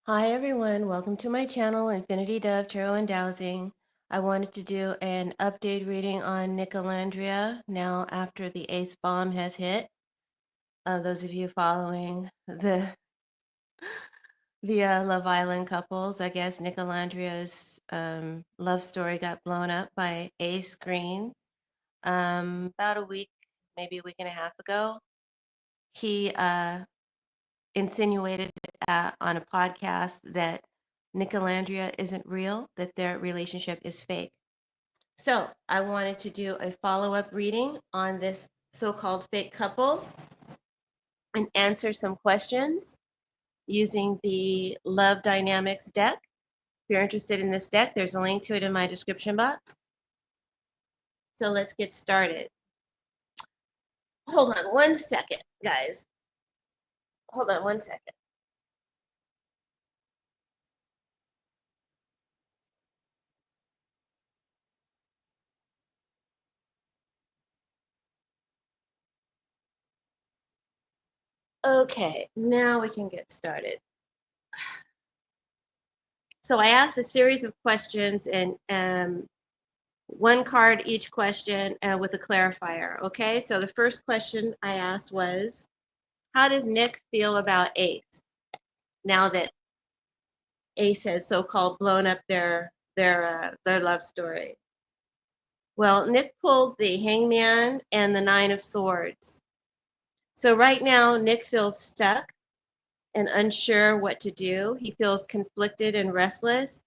Hi everyone, welcome to my channel, Infinity Dove Tarot and Dowsing. I wanted to do an update reading on NickOlandria now after the Ace Bomb has hit. Those of you following the Love Island couples, I guess NickOlandria's love story got blown up by Ace Green about a week, maybe a week and a half ago. He insinuated on a podcast that NickOlandria isn't real, that their relationship is fake. So I wanted to do a follow-up reading on this so-called fake couple and answer some questions using the Love Dynamics deck. If you're interested in this deck, there's a link to it in my description box. So let's get started. Hold on one second, guys. Hold on one second. Okay, now we can get started. So I asked a series of questions and one card each question with a clarifier. Okay, so the first question I asked was, how does Nick feel about Ace now that Ace has so-called blown up their love story? Well, Nick pulled the Hangman and the Nine of Swords. So right now, Nick feels stuck and unsure what to do. He feels conflicted and restless.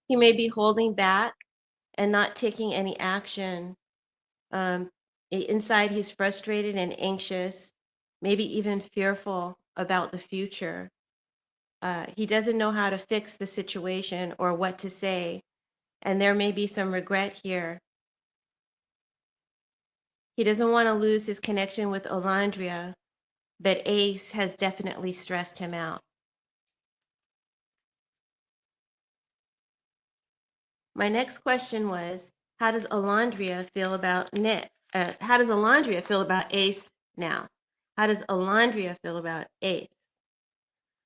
He may be holding back and not taking any action. Inside, he's frustrated and anxious, maybe even fearful about the future. He doesn't know how to fix the situation or what to say, and there may be some regret here. He doesn't want to lose his connection with Alandria, but Ace has definitely stressed him out. My next question was, how does Alandria feel about Nick? How does Alandria feel about Ace now? How does Alandria feel about Ace?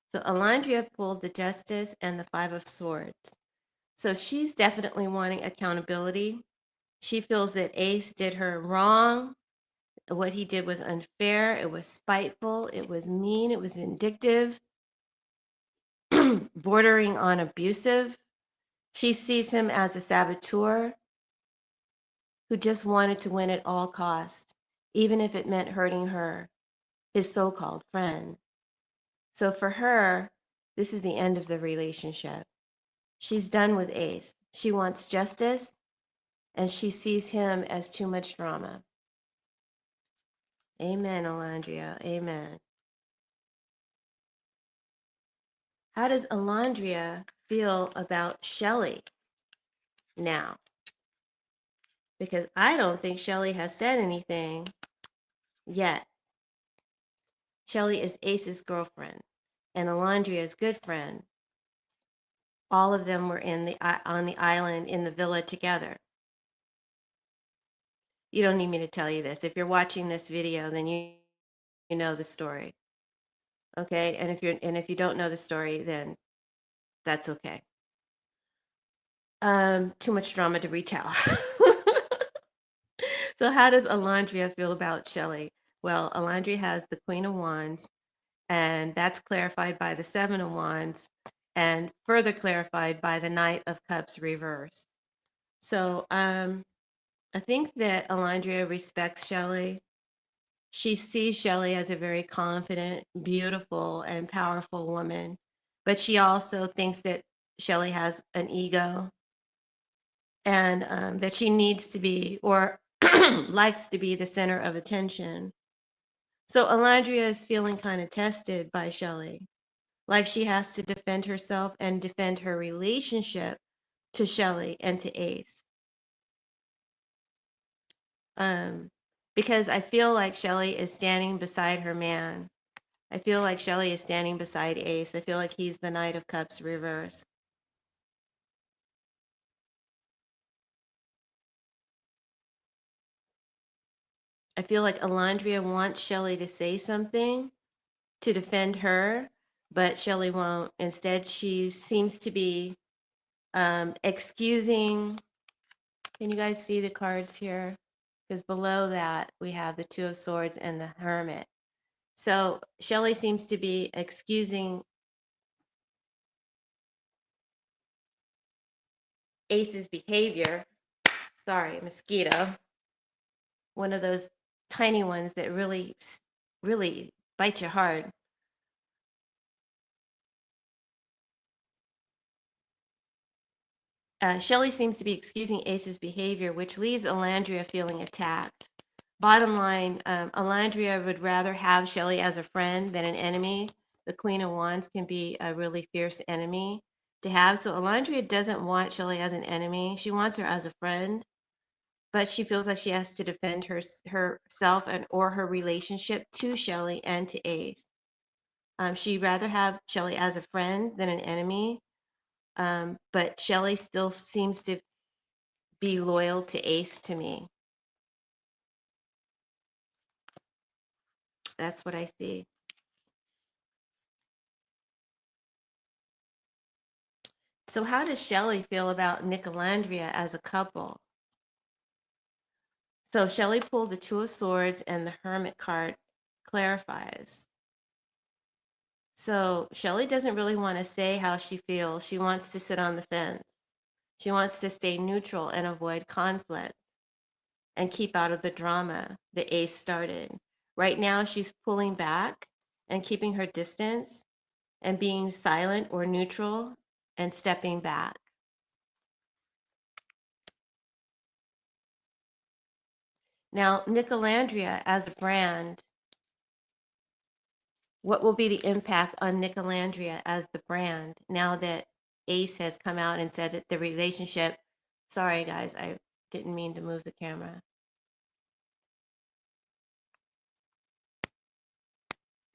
So Alandria pulled the Justice and the Five of Swords. So she's definitely wanting accountability. She feels that Ace did her wrong. What he did was unfair. It was spiteful. It was mean. It was vindictive, bordering on abusive. She sees him as a saboteur who just wanted to win at all costs, even if it meant hurting her, his so-called friend. So for her, this is the end of the relationship. She's done with Ace. She wants justice, and she sees him as too much drama. Amen, Alandria. Amen. How does Alandria feel about Shelly now? Because I don't think Shelly has said anything yet. Shelly is Ace's girlfriend and Alandria's good friend. All of them were on the island in the villa together. You don't need me to tell you this. If you're watching this video, then you know the story. Okay? And if you don't know the story, then that's okay. Too much drama to retell. So how does Alandria feel about Shelley? Well, Alandria has the Queen of Wands, and that's clarified by the Seven of Wands, and further clarified by the Knight of Cups reversed. So I think that Alandria respects Shelley. She sees Shelley as a very confident, beautiful, and powerful woman, but she also thinks that Shelley has an ego and that she needs to be or likes to be the center of attention. So Alandria is feeling kind of tested by Shelley, like she has to defend herself and defend her relationship to Shelley and to Ace. Um, because I feel like Shelley is standing beside her man. I feel like Shelley is standing beside Ace. I feel like he's the Knight of Cups reversed. I feel like Alandria wants Shelley to say something to defend her, but Shelly won't. Instead, she seems to be excusing. Can you guys see the cards here? Because below that, we have the Two of Swords and the Hermit. So Shelly seems to be excusing Ace's behavior. Sorry, mosquito. One of those tiny ones that really, really bite you hard. Shelley seems to be excusing Ace's behavior, which leaves Alandria feeling attacked. Bottom line, Alandria would rather have Shelley as a friend than an enemy. The Queen of Wands can be a really fierce enemy to have. So Alandria doesn't want Shelley as an enemy. She wants her as a friend, but she feels like she has to defend herself and or her relationship to Shelley and to Ace. She'd rather have Shelley as a friend than an enemy, but Shelley still seems to be loyal to Ace to me. That's what I see. So how does Shelley feel about NickOlandria as a couple? So Shelley pulled the Two of Swords and the Hermit card clarifies. So Shelley doesn't really want to say how she feels. She wants to sit on the fence. She wants to stay neutral and avoid conflict and keep out of the drama the Ace started. Right now, she's pulling back and keeping her distance and being silent or neutral and stepping back. Now, NickOlandria as a brand, what will be the impact on NickOlandria as the brand now that Ace has come out and said that the relationship, sorry guys, I didn't mean to move the camera.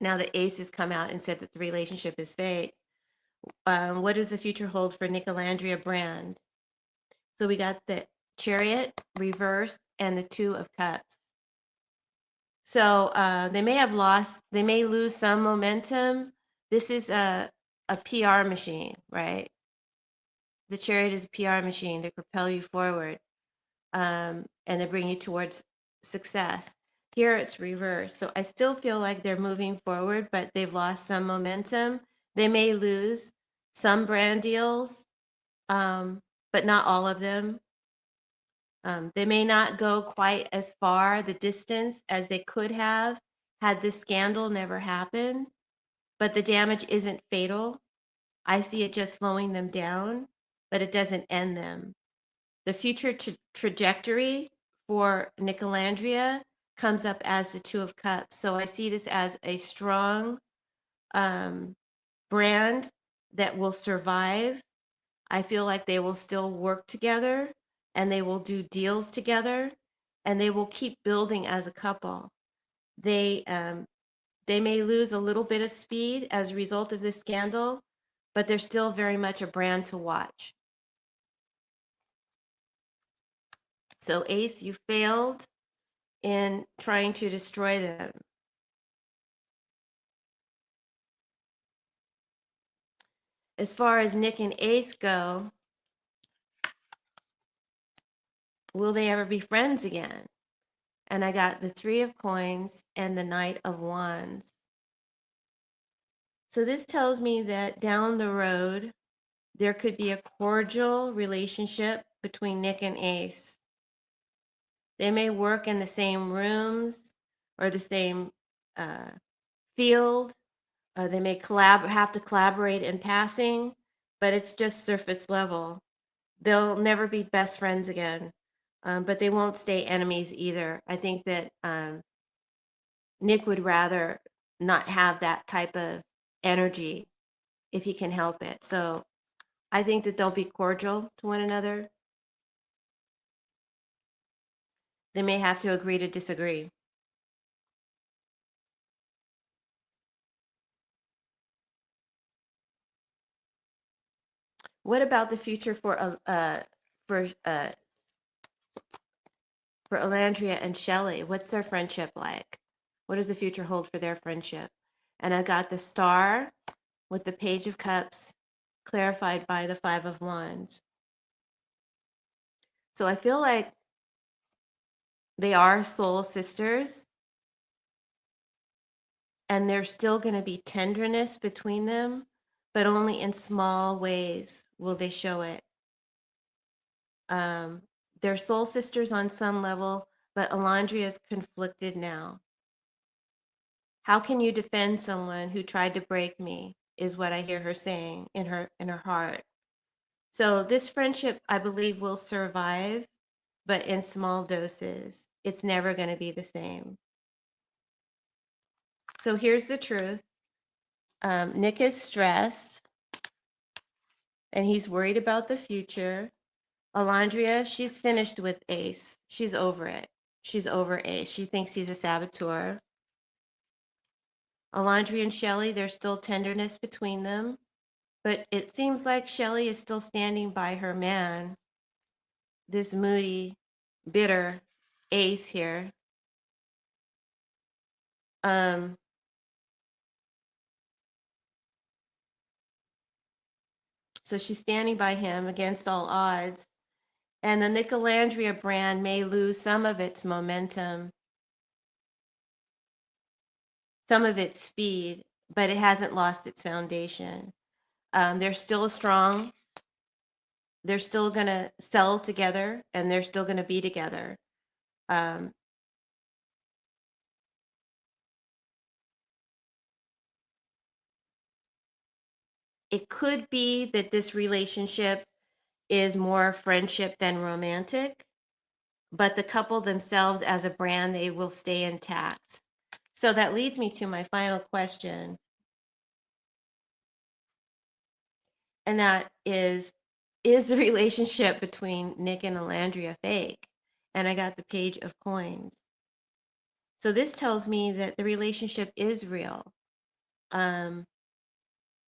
Now that Ace has come out and said that the relationship is fake, what does the future hold for NickOlandria brand? So we got the Chariot reversed and the Two of Cups. So they may have lost, they may lose some momentum. This is a PR machine, right? The Chariot is a PR machine. They propel you forward and they bring you towards success. Here it's reversed. So I still feel like they're moving forward, but they've lost some momentum. They may lose some brand deals, but not all of them. They may not go quite as far the distance as they could have had this scandal never happened, but the damage isn't fatal. I see it just slowing them down, but it doesn't end them. The future trajectory for NickOlandria comes up as the Two of Cups. So I see this as a strong brand that will survive. I feel like they will still work together and they will do deals together and they will keep building as a couple. They may lose a little bit of speed as a result of this scandal, but they're still very much a brand to watch. So Ace, you failed in trying to destroy them. As far as Nick and Ace go, will they ever be friends again? And I got the Three of Coins and the Knight of Wands. So this tells me that down the road, there could be a cordial relationship between Nick and Ace. They may work in the same rooms or the same field. They may have to collaborate in passing, but it's just surface level. They'll never be best friends again, but they won't stay enemies either. I think that Nick would rather not have that type of energy if he can help it. So I think that they'll be cordial to one another. They may have to agree to disagree. What about the future for uh, for Alandria and Shelley? What's their friendship like? What does the future hold for their friendship? And I got the Star with the Page of Cups clarified by the Five of Wands. So I feel like they are soul sisters, and there's still going to be tenderness between them, but only in small ways will they show it. Um, they're soul sisters on some level, but Alandria is conflicted now. How can you defend someone who tried to break me? Is what I hear her saying in her heart. So this friendship, I believe, will survive, but in small doses. It's never going to be the same. So here's the truth. Nick is stressed, and he's worried about the future. Alandria, she's finished with Ace. She's over it. She's over Ace. She thinks he's a saboteur. Alandria and Shelly, there's still tenderness between them, but it seems like Shelly is still standing by her man, this moody, bitter Ace here. Um, so she's standing by him against all odds. And the NickOlandria brand may lose some of its momentum, some of its speed, but it hasn't lost its foundation. They're still strong. They're still going to sell together, and they're still going to be together. Um, it could be that this relationship is more friendship than romantic, but the couple themselves as a brand, they will stay intact. So that leads me to my final question, and that is the relationship between Nick and Alandria fake? And I got the Page of Coins. So this tells me that the relationship is real. Um,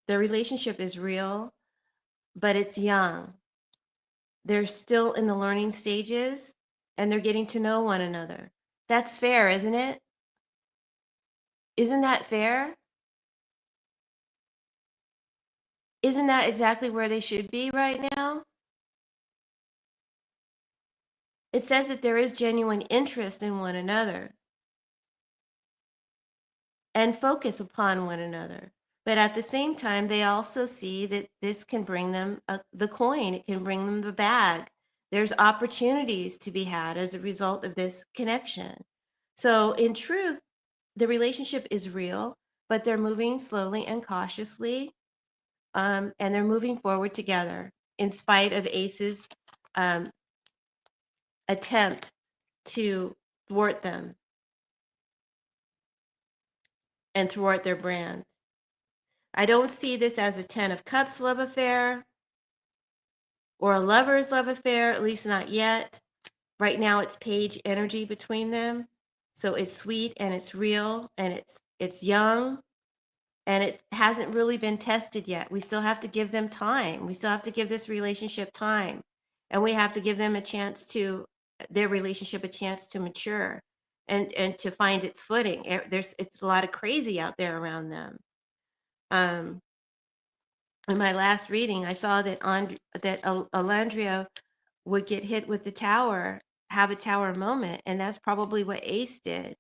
the relationship is real, but it's young. They're still in the learning stages, and they're getting to know one another. That's fair, isn't it? Isn't that fair? Isn't that exactly where they should be right now? It says that there is genuine interest in one another and focus upon one another. But at the same time, they also see that this can bring them the coin, it can bring them the bag. There's opportunities to be had as a result of this connection. So, in truth, the relationship is real, but they're moving slowly and cautiously, and they're moving forward together in spite of Ace's um, attempt to thwart them and thwart their brand. I don't see this as a Ten of Cups love affair or a lover's love affair, at least not yet. Right now, it's Page energy between them. So it's sweet and it's real and it's young and it hasn't really been tested yet. We still have to give them time. We still have to give this relationship time. And we have to give them a chance to their relationship a chance to mature and to find its footing. It's a lot of crazy out there around them. Um, in my last reading, I saw that Alandria would get hit with the tower, have a tower moment, and that's probably what Ace did.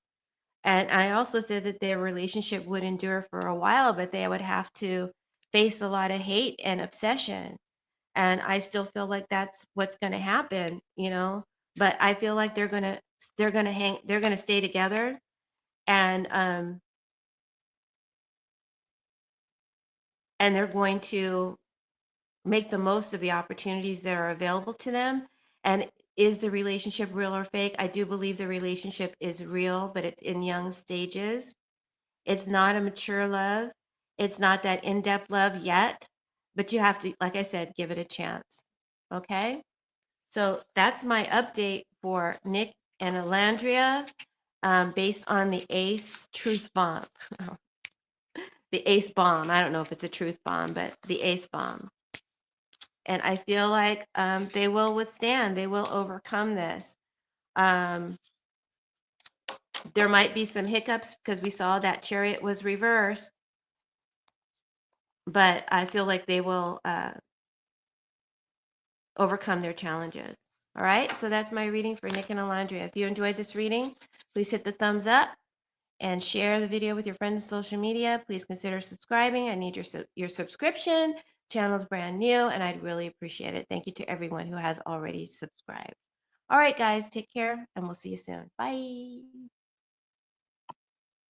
And I also said that their relationship would endure for a while, but they would have to face a lot of hate and obsession. And I still feel like that's what's going to happen, you know. But I feel like they're gonna stay together, and and they're going to make the most of the opportunities that are available to them. And is the relationship real or fake? I do believe the relationship is real, but it's in young stages. It's not a mature love. It's not that in-depth love yet, but you have to, like I said, give it a chance. Okay? So that's my update for Nick and Alandria, based on the ACE truth bomb. The ACE bomb. I don't know if it's a truth bomb, but the ACE bomb. And I feel like they will withstand, they will overcome this. Um, there might be some hiccups because we saw that Chariot was reversed, but I feel like they will overcome their challenges. All right, so that's my reading for Nick and Alandria. If you enjoyed this reading, please hit the thumbs up and share the video with your friends on social media. Please consider subscribing. I need your subscription. Channel's brand new, and I'd really appreciate it. Thank you to everyone who has already subscribed. All right, guys, take care, and we'll see you soon. Bye.